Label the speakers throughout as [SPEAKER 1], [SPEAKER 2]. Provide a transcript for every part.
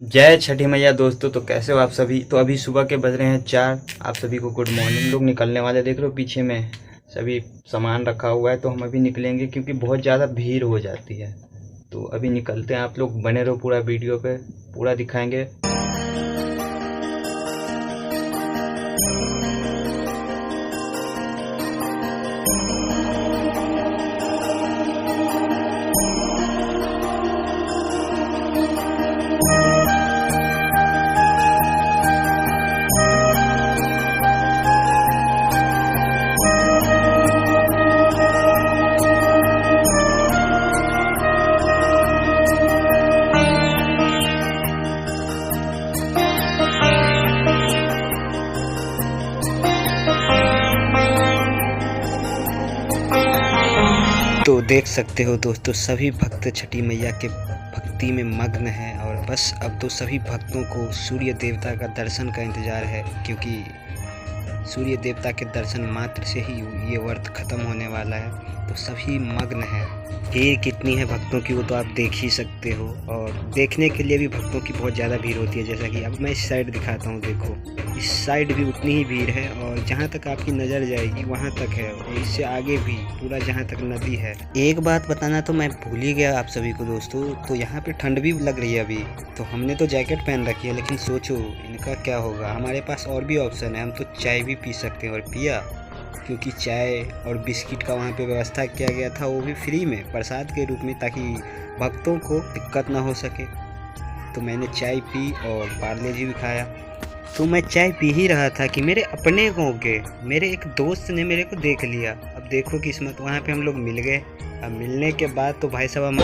[SPEAKER 1] जय छठी मैया दोस्तों। तो कैसे हो आप सभी। तो अभी सुबह के बज रहे हैं 4। आप सभी को गुड मॉर्निंग। लोग निकलने वाले देख रहे हो पीछे में सभी सामान रखा हुआ है। तो हम अभी निकलेंगे क्योंकि बहुत ज़्यादा भीड़ हो जाती है। तो अभी निकलते हैं। आप लोग बने रहो, पूरा वीडियो पे पूरा दिखाएंगे। तो देख सकते हो दोस्तों, सभी भक्त छठी मैया के भक्ति में मग्न हैं और बस अब तो सभी भक्तों को सूर्य देवता का दर्शन का इंतज़ार है, क्योंकि सूर्य देवता के दर्शन मात्र से ही ये व्रत खत्म होने वाला है। तो सभी मग्न हैं। भीड़ कितनी है भक्तों की वो तो आप देख ही सकते हो, और देखने के लिए भी भक्तों की बहुत ज़्यादा भीड़ होती है। जैसा कि अब मैं इस साइड दिखाता हूँ, देखो इस साइड भी उतनी ही भीड़ है, और जहाँ तक आपकी नज़र जाएगी वहाँ तक है, और इससे आगे भी पूरा जहाँ तक नदी है। एक बात बताना तो मैं भूल ही गया आप सभी को दोस्तों, तो यहाँ पे ठंड भी लग रही है अभी। तो हमने तो जैकेट पहन रखी है, लेकिन सोचो इनका क्या होगा। हमारे पास और भी ऑप्शन है, हम तो चाय भी पी सकते हैं, और पिया, क्योंकि चाय और बिस्किट का वहाँ पे व्यवस्था किया गया था, वो भी फ्री में प्रसाद के रूप में, ताकि भक्तों को दिक्कत ना हो सके। तो मैंने चाय पी और पार्ले जी भी खाया। तो मैं चाय पी ही रहा था कि मेरे अपने गाँव के मेरे एक दोस्त ने मेरे को देख लिया। अब देखो किस्मत, वहाँ पे हम लोग मिल गए। अब मिलने के बाद तो भाई साहब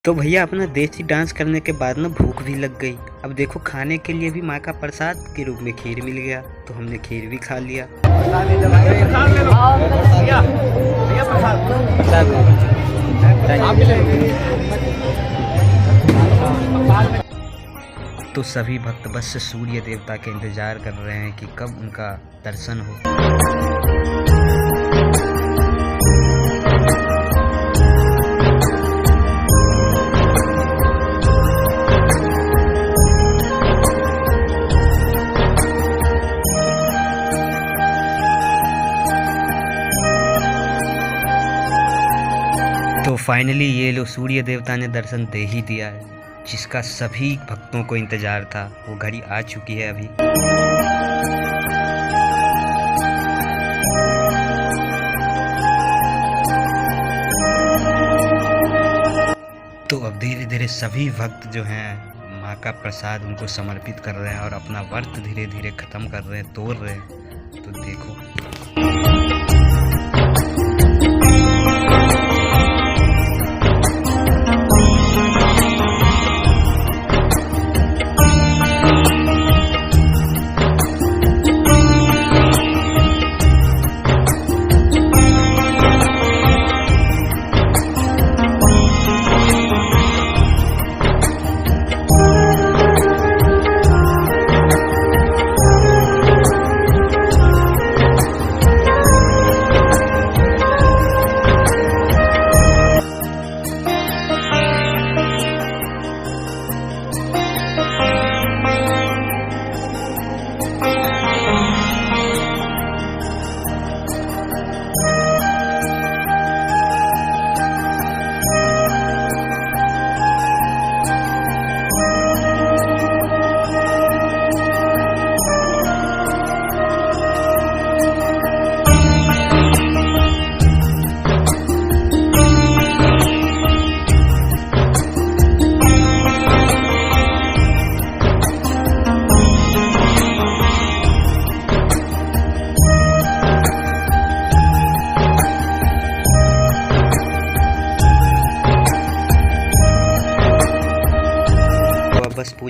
[SPEAKER 1] तो भैया अपना देसी डांस करने के बाद ना भूख भी लग गई। अब देखो खाने के लिए भी माँ का प्रसाद के रूप में खीर मिल गया, तो हमने खीर भी खा लिया। तो सभी भक्त बस सूर्य देवता के इंतजार कर रहे हैं कि कब उनका दर्शन हो। तो फाइनली ये लो सूर्य देवता ने दर्शन दे ही दिया है, जिसका सभी भक्तों को इंतजार था। वो घड़ी आ चुकी है अभी। तो अब धीरे धीरे सभी भक्त जो हैं माँ का प्रसाद उनको समर्पित कर रहे हैं और अपना व्रत धीरे धीरे खत्म कर रहे हैं, तोड़ रहे हैं। तो देखो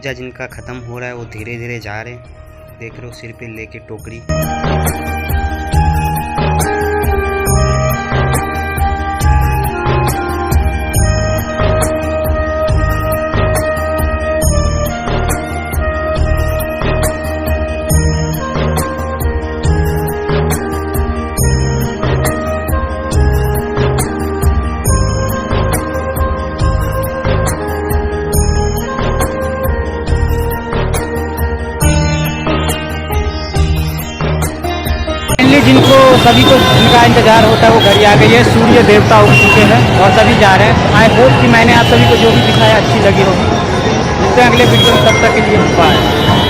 [SPEAKER 1] पूजा जिनका ख़त्म हो रहा है वो धीरे धीरे जा रहे हैं। देख रहे हो सिर पे लेके टोकरी।
[SPEAKER 2] जिनको सभी को जिनका इंतजार होता है वो घर आ गई है। सूर्य देवता उग चुके हैं और सभी जा रहे हैं। आई होप कि मैंने आप सभी को जो भी दिखाया अच्छी लगी होगी। मिलते हैं अगले वीडियो में, तब तक के लिए बाय।